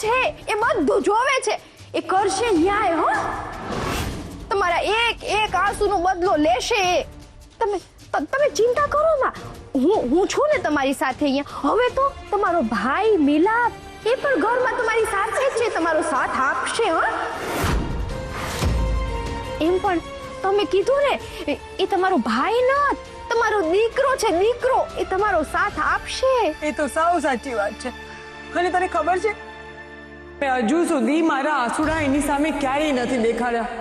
છે, એ બધું જોવે છે. એ કરશે ન્યાય. હો, તમારા એક એક આંસુનો બદલો લેશે એ. તમે ચિંતા કરો માં, હું છું ને તમારી સાથે અહીંયા. હવે તો તમારો ભાઈ મિલાપ એ પણ ઘરમાં તમારી સાથે જ છે, તમારો સાથ આપશે. હો, એમ પણ તમે કીધું ને, એ તમારો ભાઈ ન, તમારો દીકરો છે, દીકરો. એ તમારો સાથ આપશે. એ તો સાવ સાચી વાત છે. અને તને ખબર છે, મેં હજુ સુધી મારા આંસુડા એની સામે ક્યારેય નથી દેખાડ્યા,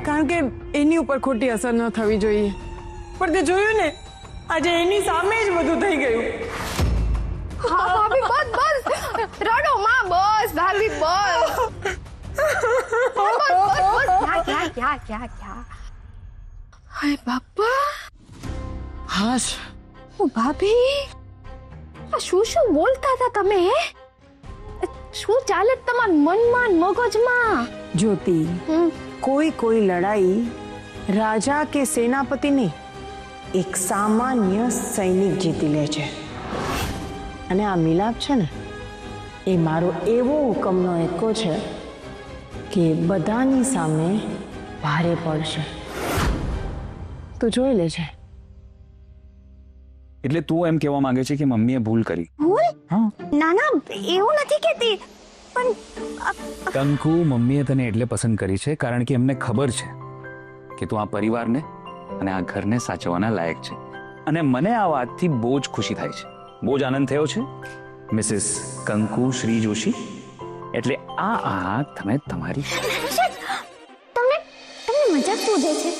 કારણ કે એની ઉપર ખોટી અસર ન થવી જોઈએ. પણ તે જોયું ને, આજે એની સામે જ બધું થઈ ગયું. હા ભાભી, બસ રડો માં, બસ ભાભી, બસ. ક્યાં હાય બાપા. હાશ, ઓ ભાભી, આ શું બોલતા હતા તમે? શું ચાલે તમારા મનમાં, મગજમાં? જ્યોતિ, કોઈ લડાઈ રાજા કે સેનાપતિ નહીં, એક સામાન્ય સૈનિક જીતી લે છે. અને આ મિલાપ છે ને, એ મારો એવો હુકમનો એકો છે કે બધાની સામે ભારે પડશે. તું જોઈ લેજે. એટલે તું એમ કહેવા માંગે છે કે મમ્મીએ ભૂલ કરી? ભૂલ? હા. ના ના, એવું નથી કહેતી, પણ કંકુ, મમ્મીએ તને એટલે પસંદ કરી છે કારણ કે એમને ખબર છે કે તું આ પરિવારને અને આ ઘરને સાચવવાના લાયક છે. અને મને આ વાતથી બહુ જ ખુશી થાય છે, બહુ જ આનંદ થયો છે. મિસિસ કંકુ શ્રી જોશી, એટલે આ તમે તમારી તમને મજાક સૂઝે છે?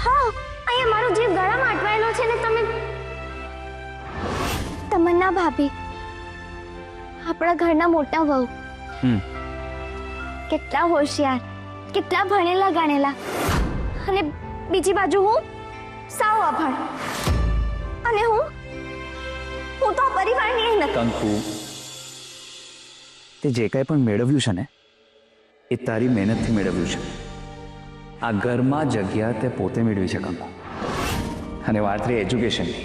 હા, અહીંયા મારો જીવ ગળામાં અટવાયેલો છે ને. તમન્ના ભાભી, આપણા ઘરના મોટા વહુ, કેટલા હોશિયાર, કેટલા ભણેલા ગણેલા, અને બીજી બાજુ હું સાવ અભણ. અને હું તો પરિવારની નથી. કંકુ, તે જે કંઈ પણ મેળવ્યું છે ને, એ તારી મહેનતથી મેળવ્યું છે. આ ઘરમાં જગ્યા તે પોતે મેળવી છે કંકુ. અને વાત રહી એજ્યુકેશનની,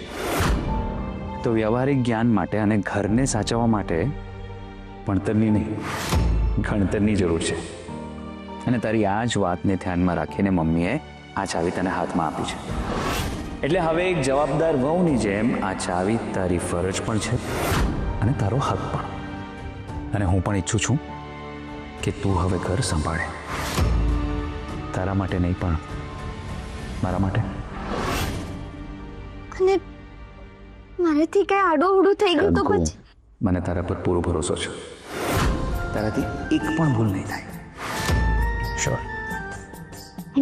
તો વ્યવહારિક જ્ઞાન માટે અને ઘરને સાચવવા માટે ભણતરની નહીં, ગણતરની જરૂર છે. અને તારી આ જ વાતને ધ્યાનમાં રાખીને મમ્મીએ આ ચાવી તને હાથમાં આપી છે. એટલે હવે એક જવાબદાર વહુની જેમ આ ચાવી તારી ફરજ પણ છે અને તારો હક પણ. અને હું પણ ઈચ્છું છું કે તું હવે ઘર સંભાળે, તારા માટે નહીં પણ મારા માટે. અને મારાથી કઈ આડું થઈ ગયું તો પછી? મને તારા પર પૂરો ભરોસો છે, તારાથી એક પણ ભૂલ નહીં થાય. શ્યોર.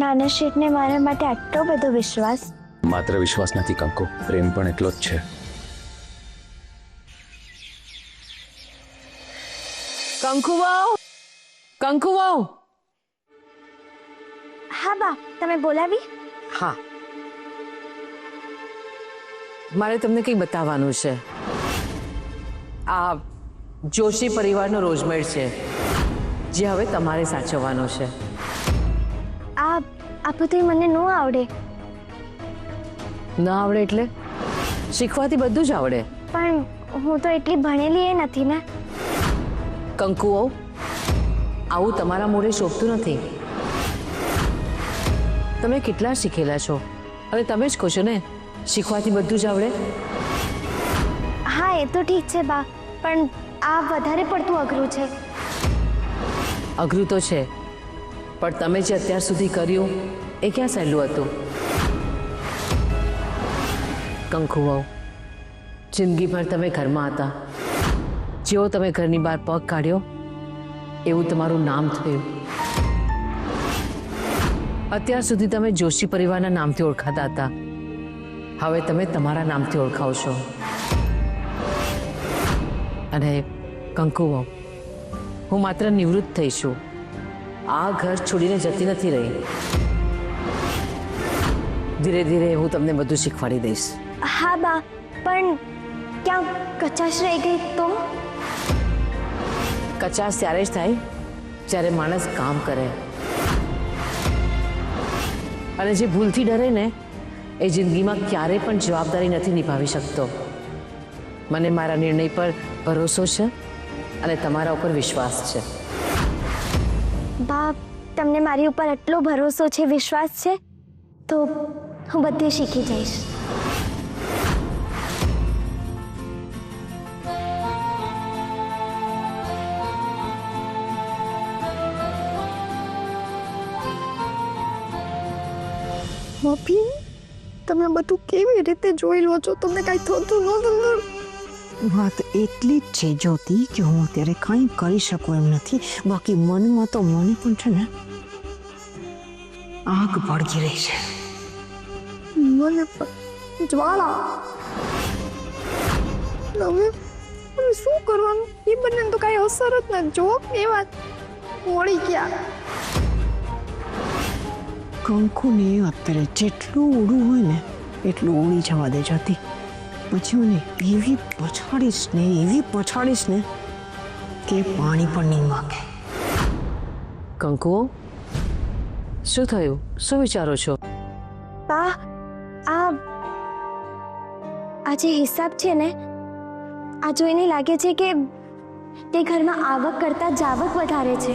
નાના શેઠને મારા માટે આટલો બધો વિશ્વાસ? માત્ર વિશ્વાસ નથી કંકુ, પ્રેમ પણ એટલો જ છે. કંકુ વાવ. હા બા, તમે બોલાવી? હા, મારે તમને કંઈક બતાવવાનું છે. આ જોશી પરિવારનો રોજમેર છે, જે હવે તમારે સાચવવાનો છે. આ બધું મને ન આવડે. ન આવડે એટલે? શીખવાથી બધું જ આવડે. પણ હું તો એટલી ભણેલી એ નથી ને. કંકુઓ, આવું તમારા મોઢે શોભતું નથી. તમે કેટલા શીખેલા છો, અને તમે જ કહો છો ને શીખવાથી બધું જ આવડે. હા, એ તો ઠીક છે બા, પણ આ વધારે પડતું અઘરું છે. અઘરું તો છે, પણ તમે જે અત્યાર સુધી કર્યું એ ક્યાં સહેલું હતું. કંકુઓ, જિંદગીભર તમે ઘરમાં હતા, જેવો તમે ઘરની બહાર પગ કાઢ્યો એવું તમારું નામ થયું. અત્યાર સુધી તમે જોશી પરિવારના નામથી ઓળખાતા હતા, હવે તમે તમારા નામથી ઓળખાવ છો. અને કંકુઓ, હું માત્ર નિવૃત્ત થઈ છું, આ ઘર છોડીને જતી નથી રહી. ધીરે ધીરે હું તમને બધું શીખવાડી દઈશ. હા બા, પણ ક્યાં કચાશ રહી ગઈ તો? કચાશ ત્યારે જ થાય જ્યારે માણસ કામ કરે, અને જે ભૂલથી ડરે ને એ જિંદગીમાં ક્યારેય પણ જવાબદારી નથી નિભાવી શકતો. મને મારા નિર્ણય પર ભરોસો છે અને તમારા ઉપર વિશ્વાસ છે. બા, તમને મારી ઉપર આટલો ભરોસો છે, વિશ્વાસ છે, તો હું બધે શીખી જઈશ. મફી, તમે બધું કેવી રીતે જોઈ લો છો? તમને કાંઈ થતું નહોતું? વાત એટલી જ છે જ્યોતિ કે હું અત્યારે કંઈ કરી શકું એમ નથી. બાકી મનમાં તો મને પણ છે ને આગ ભડકી રહી છે. મને પણ જ્વાળા. હવે શું કરવાનું? એ બંને તો કાંઈ અસર જ નથી. જોક એ વાત મળી ગયા. કંકુને અત્યારે જેટલું ઉડવું હોય ને એટલું ઉડી જવા દે જતી. પછી મને એવી પછાડીશ ને કે પાણી પણ નહીં માગે. કંકુ, શું થયું? શું વિચારો છો? બા, આ જે હિસાબ છે ને, આ જોઈને લાગે છે કે તે ઘરમાં આવક કરતા જાવક વધારે છે.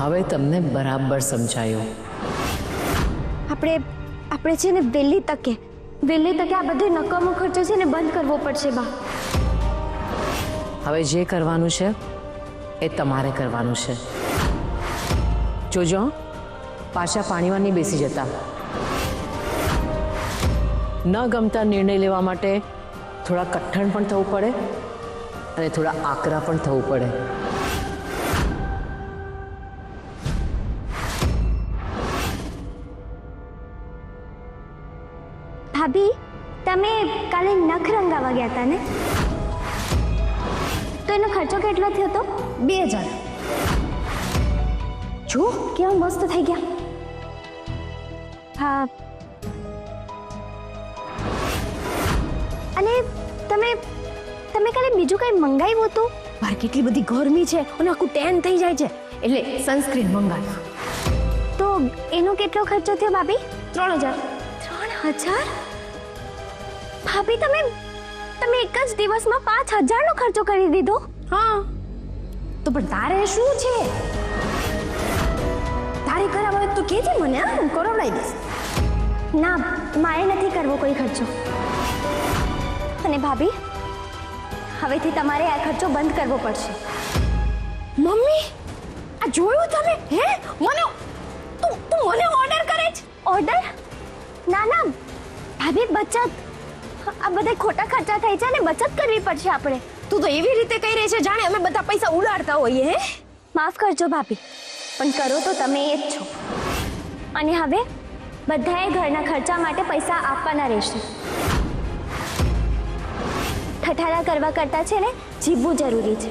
હવે તમને બરાબર સમજાયું. આપણે છે ને વહેલી તકે આ બધો નકામો ખર્ચો છે ને બંધ કરવો પડશે બા. હવે જે કરવાનું છે એ તમારે કરવાનું છે. જોજો, પાછા પાણીમાં નહીં બેસી જતા. ન ગમતા નિર્ણય લેવા માટે થોડા કઠણ પણ થવું પડે અને થોડા આકરા પણ થવું પડે. ભાભી, તમે કાલે નખ રંગાવા ગયા હતા ને, તો એનો ખર્ચો કેટલો થયો હતો? 2000. જો કેવા મસ્ત થઈ ગયા. હા, અને તમે કાલે બીજું કઈ મંગાવ્યું હતું? બહાર કેટલી બધી ગરમી છે અને આખું ટેન થઈ જાય છે, એટલે સનસ્ક્રીન મંગાવ્યું. તો એનો કેટલો ખર્ચો થયો ભાભી? 3000. 3000? ભાભી, તમે એક જ દિવસમાં 5000 નો ખર્ચો કરી દીધો? હા, તો પણ તારે શું છે? તારે કરાવવા હોય તો કહેજે મને, હું કરાવડાવી દઈશ. ના, મારે નથી કરવો કોઈ ખર્ચો. અને ભાભી, હવેથી તમારે આ ખર્ચો બંધ કરવો પડશે. મમ્મી, આ જોયું તમે? હે, મને તું મને ઓર્ડર કરે છે? ઓર્ડર? ના ભાભી, બચત. આ બધા ખોટા ખર્ચા થઈ છે ને, બચત કરવી પડશે આપણે. તું તો એવી રીતે કહી રહી છે જાણે અમે બધા પૈસા ઉડાડતા હોઈએ. હે, માફ કરજો ભાભી, પણ કરો તો તમે એ જ છો. અને હવે બધાએ ઘરના ખર્ચા માટે પૈસા આપવાના રહેશે. ઠઠારા કરવા કરતા છે ને જીવવું જરૂરી છે.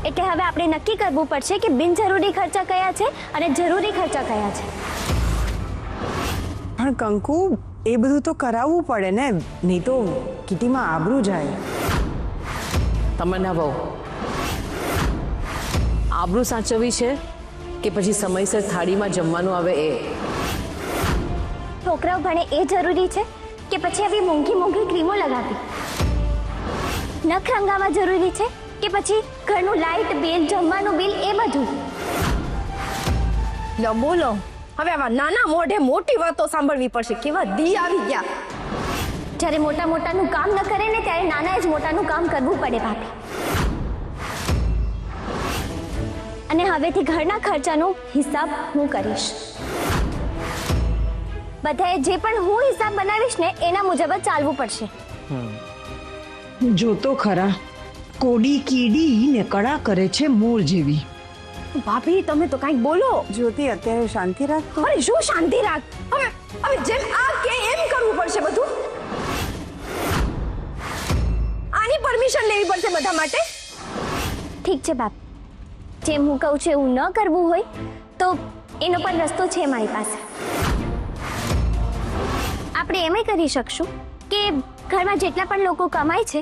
એટલે હવે આપણે નક્કી કરવું પડશે કે બિનજરૂરી ખર્ચા કયા છે અને જરૂરી ખર્ચા કયા છે. પણ કંકુ, એ બધું તો કરાવવું પડે ને, નહીં તો કિટીમાં આબરૂ જાય. તમન્ના બહુ, આબરૂ સાચવવી છે કે પછી સમયસર થાળીમાં જમવાનું આવે એ? છોકરાઓ ભણે એ જરૂરી છે કે પછી આવી મોંઘી ક્રીમો લગાવી? નખ રંગાવા જરૂરી છે કે પછી ઘરનું લાઇટ બિલ, જમવાનું બિલ, એ બધું? લો બોલો, હવે આવા નાના મોઢે મોટી વાતો સાંભળવી પડશે. કેવા દી આવી ગયા. જ્યારે મોટાનું કામ ન કરે ને, ત્યારે નાના જ મોટાનું કામ કરવું પડે ભાભી. અને હવેથી ઘરના ખર્ચાનો હિસાબ હું કરીશ. બધાએ જે પણ હું હિસાબ બનાવીશ ને, એના મુજબ જ ચાલવું પડશે. જો તો ખરા, કોડી કીડી ને કડા કરે છે મોર જેવી. ભાભી, તમે તો કાંઈક બોલો. જ્યોતિ, અત્યારે શાંતિ રાખ. અરે શું શાંતિ રાખ? હવે જેમ આ કે એમ કરવું પડશે બધું. આની પરમિશન લેવી પડશે બધા માટે. ઠીક છે બાપ, જેમ હું કહું છું એવું ન કરવું હોય તો એનો પણ રસ્તો છે મારી પાસે. આપણે એમ કરી શકશું કે ઘરમાં જેટલા પણ લોકો કમાય છે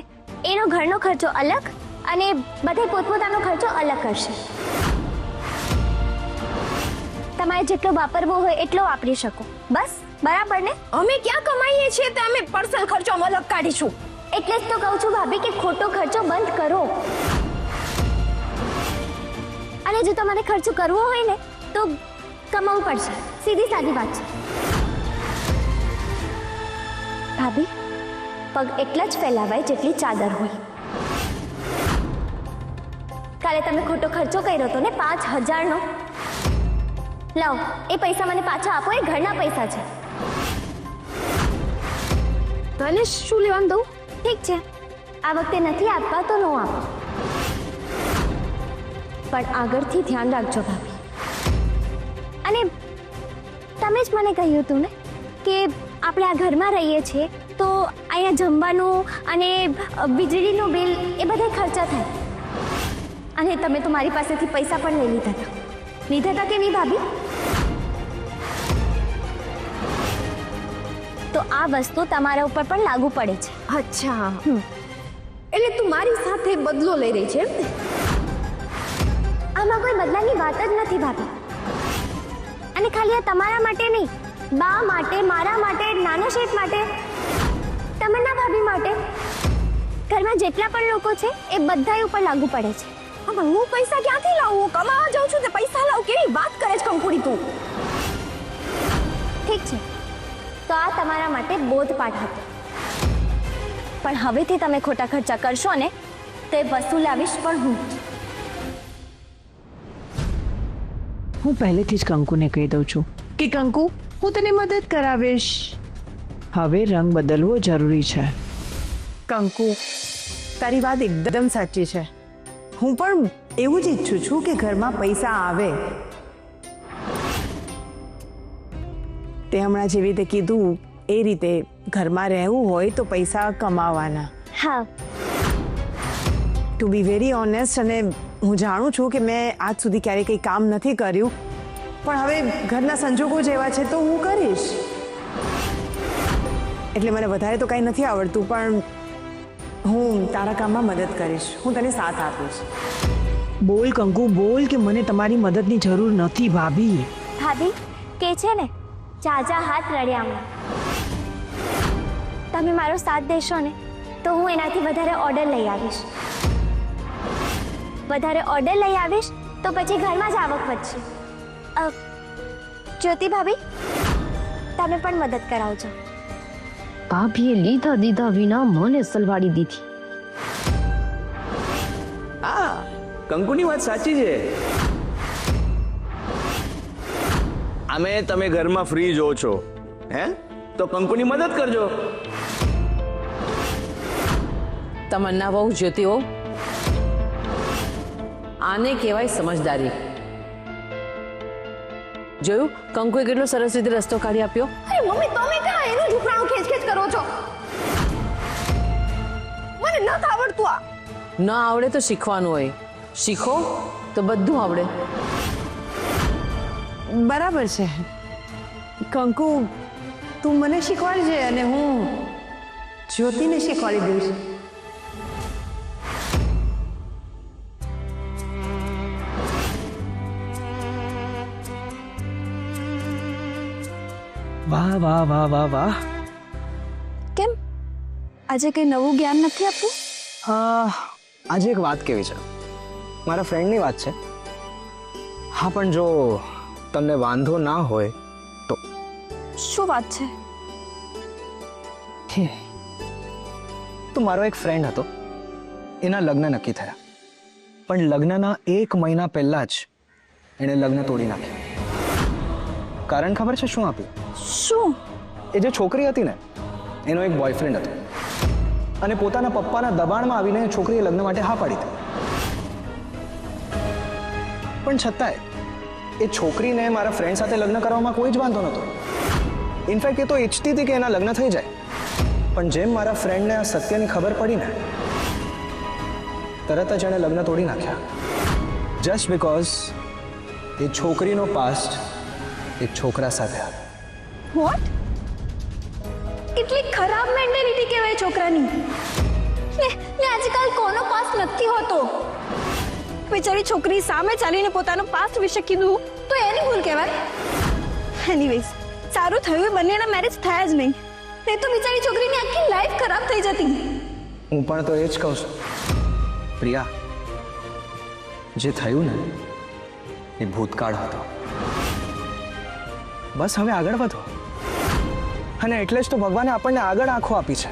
એનો ઘરનો ખર્ચો અલગ અને બધા પોતપોતાનો ખર્ચો અલગ કરશે. તમારે જેટલો વાપરવો હોય એટલો વાપરી શકો. બસ, બરાબર ને? અમે ક્યાં કમાઈએ છીએ તો અમે પર્સનલ ખર્ચો અલગ કાઢીશું. એટલે જ તો કહું છું ભાભી કે ખોટો ખર્ચો બંધ કરો. અને જો તમારે ખર્ચો કરવો હોય ને તો કમાવું પડશે, સીધી સાદી વાત છે. ભાભી, પગ એટલા જ ફેલાવાય જેટલી ચાદર હોય. કાલે તમે ખોટો ખર્ચો કર્યો હતો ને 5,000નો. લાવો, એ પૈસા મને પાછા આપો, એ ઘરના પૈસા છે. તને શું લેવાનું દઉં? ઠીક છે, આ વખતે નથી આપવા તો ન આપો, પણ આગળથી ધ્યાન રાખજો ભાભી. અને તમે જ મને કહ્યું હતું ને કે આપણે આ ઘરમાં રહીએ છીએ તો અહીંયા જમવાનું અને વીજળીનું બિલ એ બધા ખર્ચા થાય. અને તમે તો મારી પાસેથી પૈસા પણ લઈ લીધા હતા કે નહીં ભાભી? તો આ વસ્તુ તમારા ઉપર પણ લાગુ પડે છે. અચ્છા, એટલે તું મારી સાથે બદલો લઈ રહી છે એમ ને? આમાં કોઈ બદલાની વાત જ નથી ભાભી. અને ખાલી આ તમારા માટે નહીં, બા માટે, મારા માટે, નાના શેઠ માટે, તમન્ના ભાભી માટે, ઘરમાં જેટલા પણ લોકો છે એ બધા ઉપર લાગુ પડે છે. હવે હું પૈસા ક્યાંથી લાવું? હું કમાવા જાઉં છું તે પૈસા લાવું? કેવી વાત કરે છે કંકુડી તું? ઠીક છે, તો આ તમારા માટે બોધપાઠ હતો. પણ હવેથી તમે ખોટા ખર્ચા કરશો ને તો એ વસૂલાવીશ પણ હું. હું પહેલેથી જ કંકુને કહી દઉં છું કે કંકુ, હું તને મદદ કરાવીશ. હવે રંગ બદલવો જરૂરી છે. કંકુ, તારી વાત એકદમ સાચી છે. હું પણ એવું જ ઈચ્છું છું કે ઘરમાં પૈસા આવે. તે હમણાં જેવી રીતે કીધું એ રીતે ઘરમાં રહેવું હોય તો પૈસા કમાવાના. હા, ટુ બી વેરી ઓનેસ્ટ, અને હું જાણું છું કે મેં આજ સુધી ક્યારેય કંઈ કામ નથી કર્યું, પણ હવે ઘરના સંજોગો જેવા છે તો હું કરીશ. એટલે મને વધારે તો કંઈ નથી આવડતું, પણ હું તારા કામમાં મદદ કરીશ. હું તને સાથ આપીશ. બોલ કંકુ, બોલ કે મને તમારી મદદની જરૂર નથી. ભાભી ભાભી કે છે ને, જાજા હાથ રળિયામણા. તમે મારો સાથ દેશો ને તો હું એનાથી વધારે ઓર્ડર લઈ આવીશ. વધારે ઓર્ડર લઈ આવીશ તો પછી ઘરમાં જ આવક વધશે. જ્યોતિ ભાભી, તમે પણ મદદ કરાવજો. ભાભીએ લીધા દીધા વિના મને સલવાડી દીધી. હા, કંકુની વાત સાચી છે. અમે તમે ઘરમાં ફ્રી જો છો હે તો કંકુની મદદ કરજો. તમન્ના વહુ, જ્યોતિ વહુ, આને કહેવાય સમજદારી. જોયું, કંકુએ કેટલો સરસ રીતે રસ્તો કાઢી આપ્યો. અરે મમ્મી, તમે ક્યાં એનું ઝૂકડાનું ખેંચ કરો છો? મને નથી આવડતું આ. ન આવડે તો શીખવાનું હોય, શીખો તો બધું આવડે. બરાબર છે કંકુ, તું મને શીખવાડજે અને હું જ્યોતિને શીખવાડી દઈશ. વાહ વાહ વાહ વાહ વાહ. કેમ આજે કઈ નવું જ્ઞાન નથી આપવું? આજે એક વાત કેવી છે, મારા ફ્રેન્ડની વાત છે. હા, પણ જો તમને વાંધો ના હોય તો. શું વાત છે? તો મારો એક ફ્રેન્ડ હતો, એના લગ્ન નક્કી થયા, પણ લગ્નના 1 મહિના પહેલા જ એણે લગ્ન તોડી નાખ્યા. કારણ ખબર છે શું આપ્યું? શું? એ જે છોકરી હતી ને, એનો એક બોયફ્રેન્ડ હતો, અને પોતાના પપ્પાના દબાણમાં આવીને છોકરીએ લગ્ન માટે હા પાડી હતી. પણ છતાંય એ છોકરીને મારા ફ્રેન્ડ સાથે લગ્ન કરવામાં કોઈ જ વાંધો નહોતો. ઇનફેક્ટ એ તો ઈચ્છતી હતી કે એના લગ્ન થઈ જાય. પણ જેમ મારા ફ્રેન્ડને આ સત્યની ખબર પડી ને, તરત જ એણે લગ્ન તોડી નાખ્યા. જસ્ટ બીકોઝ એ છોકરીનો પાસ્ટ એક છોકરા સાથે હતો. વોટ? કેટલી ખરાબ મેન્ટાલિટી કહેવાય છોકરાની. ને આજકાલ કોનો પાસ નથી હોતો. બિચારી છોકરી સામે ચાલીને પોતાનો પાસ્ટ વિશે કીધું તો એની ભૂલ કહેવાય. એનીવેઝ, સારું થયું બંનેના મેરેજ થયા જ નહીં, નહીં તો બિચારી છોકરીની આખી લાઈફ ખરાબ થઈ જતી. હું પણ તો એ જ કહું છું પ્રિયા, જે થયું ને એ ભૂતકાળ હતો. બસ હવે આગળ વધો. અને એટલે જ તો ભગવાને આપણને આગળ આંખો આપી છે,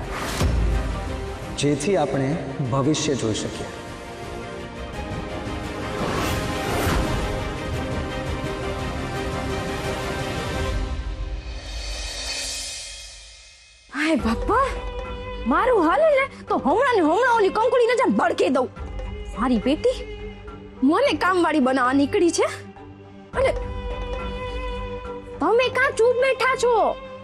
જેથી આપણે ભવિષ્ય જોઈ શકીએ. હાય બાપા, મારું હાલે ને તો હમણાં ને હમણાં ઓલી કંકુડી નજર ભડકે દઉં. મારી બેટી મને કામવાળી બનાવવા નીકળી છે અને તમે કાં ચૂપ બેઠા છો?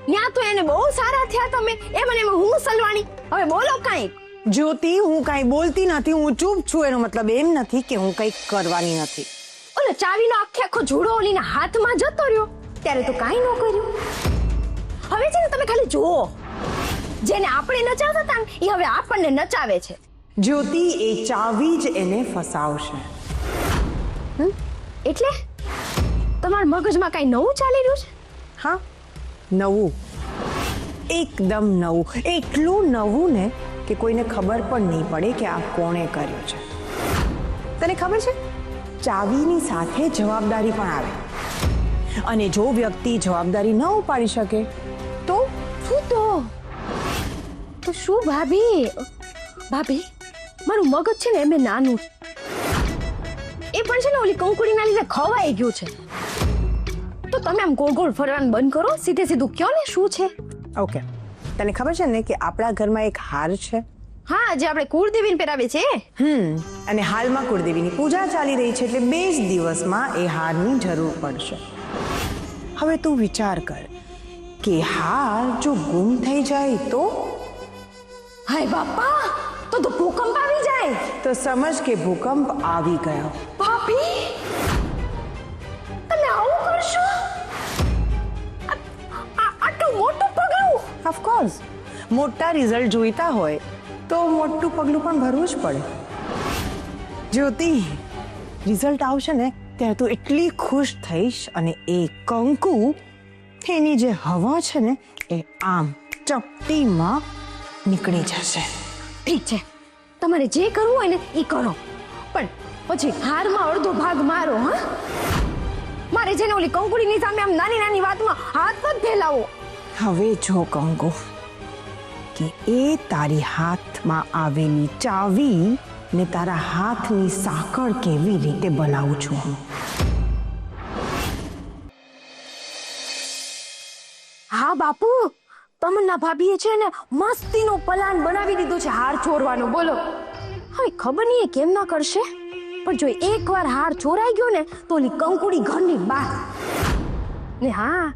ત્યાં તો એને બહુ સારા થયા તમે, એમ હું સલવાણી. હવે બોલો કાંઈક. જ્યોતિ, હું કાંઈ બોલતી નથી, હું ચૂપ છું. એનો મતલબ એમ નથી કે હું કંઈક કરવાની નથી. ઓલો ચાવીનો આખો જુડો ઓલીના હાથમાં જતો રહ્યો ત્યારે તો કાંઈ ન કર્યું. હવે છે ને તમે ખાલી જુઓ, જેને આપણે નચાવતા હતા ને એ હવે આપણને નચાવે છે. જ્યોતિ, એ ચાવી જ એને ફસાવશે. એટલે તમારા મગજમાં કાંઈ નવું ચાલી રહ્યું છે? હા, નવું, એકદમ નવું. એટલું નવું ને કે કોઈને ખબર પણ નહીં પડે કે આ કોણે કર્યું છે. તને ખબર છે, ચાવીની સાથે જવાબદારી પણ આવે, અને જો વ્યક્તિ જવાબદારી ન ઉપાડી શકે તો શું ભાભી મારું મગજ છે ને એમ નાનું છે. એ પણ છે ને ઓલી કંકુડીના લીધે ખવાઈ ગયું છે. તો તમે આમ ગોળ ગોળ ફરવાનું બંધ કરો, સીધે સીધું કયો ને શું છે. ઓકે, તને ખબર છે ને કે આપણા ઘરમાં એક હાર છે? હા, જે આપણે કુળદેવીને પહેરાવે છે. અને હાલમાં કુળદેવીની પૂજા ચાલી રહી છે, એટલે 2 જ દિવસમાં એ હારની જરૂર પડશે. હવે તું વિચાર કર કે હાર જો ગુમ થઈ જાય તો? હાય બાપા, તો ભૂકંપ આવી જાય. તો સમજ કે ભૂકંપ આવી ગયો. ભાભી, તમે આવું કરશો? આટલું મોટું પગલું? ઓફકોર્સ, મોટા રિઝલ્ટ જોઈતા હોય તો મોટું પગલું પણ ભરવું જ પડે. જ્યોતિ, રિઝલ્ટ આવશે ને ત્યારે તું એટલી ખુશ થઈશ, અને એ કંકુ, એની જે હવા છે ને એ આમ ચપટીમાં નીકળી જશે. ઠીક છે, તમારે જે કરવું હોય ને એ કરો, પણ પછી હારમાં અડધો ભાગ મારો. હા, મારે છે ને ઓલી કંકુડીની સામે આમ નાની નાની વાતમાં હાથ મત ફેલાવો. હવે જો કંકુ, કે એ તારી હાથમાં આવેલી ચાવી ને તારા હાથની સાંકળ કેવી રીતે બનાવું છું હું. હા બાપુ, તમન્ના ભાભીએ છે ને મસ્તીનો પ્લાન બનાવી દીધો છે હાર ચોરવાનો. બોલો, હવે ખબર નહીં એ કેમ ના કરશે, પણ જો એકવાર હાર ચોરાઈ ગયો ને તો ઓલી કંકુડી ઘરની બહાર. ને હા,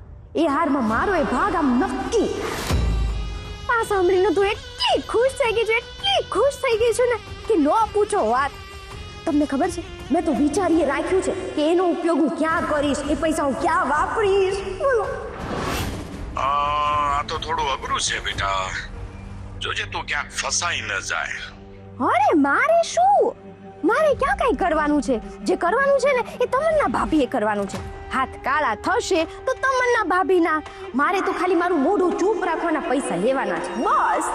એ હારમાં મારો એ ભાગ આમ નક્કી. આ સાંભળીને તો એટલી ખુશ થઈ ગઈ છું ને કે ન પૂછો વાત. તમને ખબર છે, મેં તો વિચારીએ રાખ્યું છે કે એનો ઉપયોગ હું ક્યાં કરીશ, એ પૈસા હું ક્યાં વાપરીશ. બોલો. આ તો થોડું અઘરું છે બેટા, જોજે તું ક્યાંક ફસાઈ ન જાય. અરે મારે શું, મારે ક્યાં કઈ કરવાનું છે? જે કરવાનું છે ને એ તમન્ના ભાભીએ કરવાનું છે. હાથ કાળા થશે તો તમન્ના ભાભીના. મારે તો ખાલી મારું મોઢું ચૂપ રાખવાના પૈસા લેવાના છે, બસ.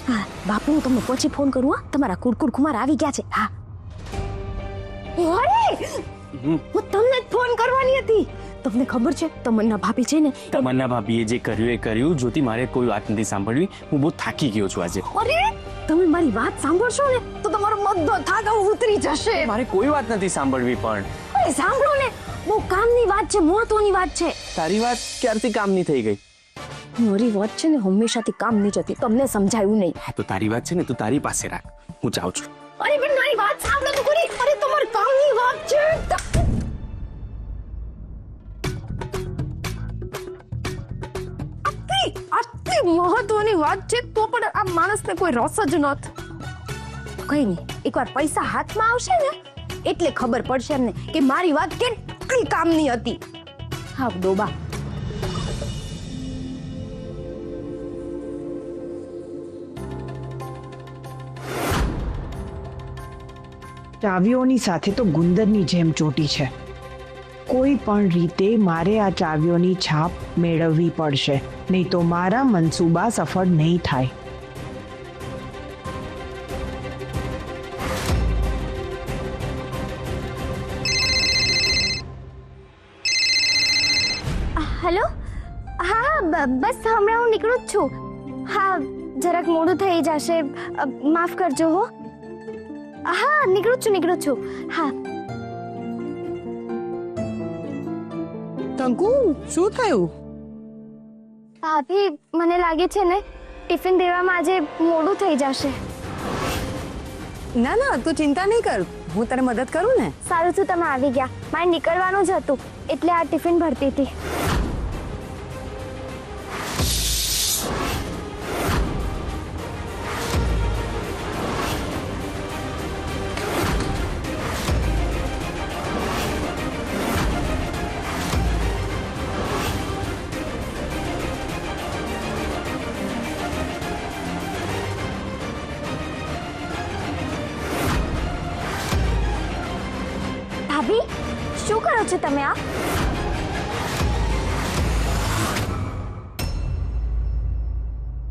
હા બાપુ, હું તમને પછી ફોન કરું. હા, તમારા કુડકુડ કુમાર આવી ગયા છે. હા, અરે હું તમને જ ફોન કરવાની હતી. તમને ખબર છે, તમન્ના ભાભી છે ને, તમન્ના ભાભીએ જે કર્યું એ કર્યું. જ્યોતિ, મારે કોઈ વાત નથી સાંભળવી, હું બહુ થાકી ગયો છું આજે. અરે તમે મારી વાત સાંભળશો ને તો તમારો બધો થાક ઉતરી જશે. મારે કોઈ વાત નથી સાંભળવી. પણ અરે સાંભળો ને, બહુ કામની વાત છે, મહત્વની વાત છે. તારી વાત ક્યારથી કામની થઈ ગઈ? મારી વાત છે ને હંમેશાથી કામ નહીં જતી, તમને સમજાયું નહીં. હા, તો તારી વાત છે ને તું તારી પાસે રાખ, હું જાઉં છું. અરે પણ મારી વાત સાંભળો તો ખરી. અરે તમારી કામની વાત છે. આટલી મહત્વની વાત છે તો પણ આ માણસને કોઈ રસ જ નથી. કઈ નહીં, એકવાર પૈસા હાથમાં આવશે ને એટલે ખબર પડશે એમને કે મારી વાત કેટલી કામની હતી. હા ડોબા, ચાવીઓની સાથે તો ગુંદરની જેમ ચોટી છે. કોઈ પણ રીતે મારે આ ચાવીઓની છાપ મેળવવી પડશે, નહીં તો મારા મનસૂબા સફળ નહીં થાય. હા બસ હમણાં હું નીકળું જ છું. હા જરાક મોડું થઈ જશે, માફ કરજો હો. હા નીકળું છું. હા કંકુ શું થયું? ભાભી મને લાગે છે ને ટિફિન દેવામાં આજે મોડું થઈ જશે. ના ના, તું ચિંતા નહીં કર, હું તને મદદ કરું ને. સારું થયું તમે આવી ગયા, મારે નીકળવાનું જ હતું એટલે આ ટિફિન ભરતી હતી. ભાભી શું કરો છો તમે આ?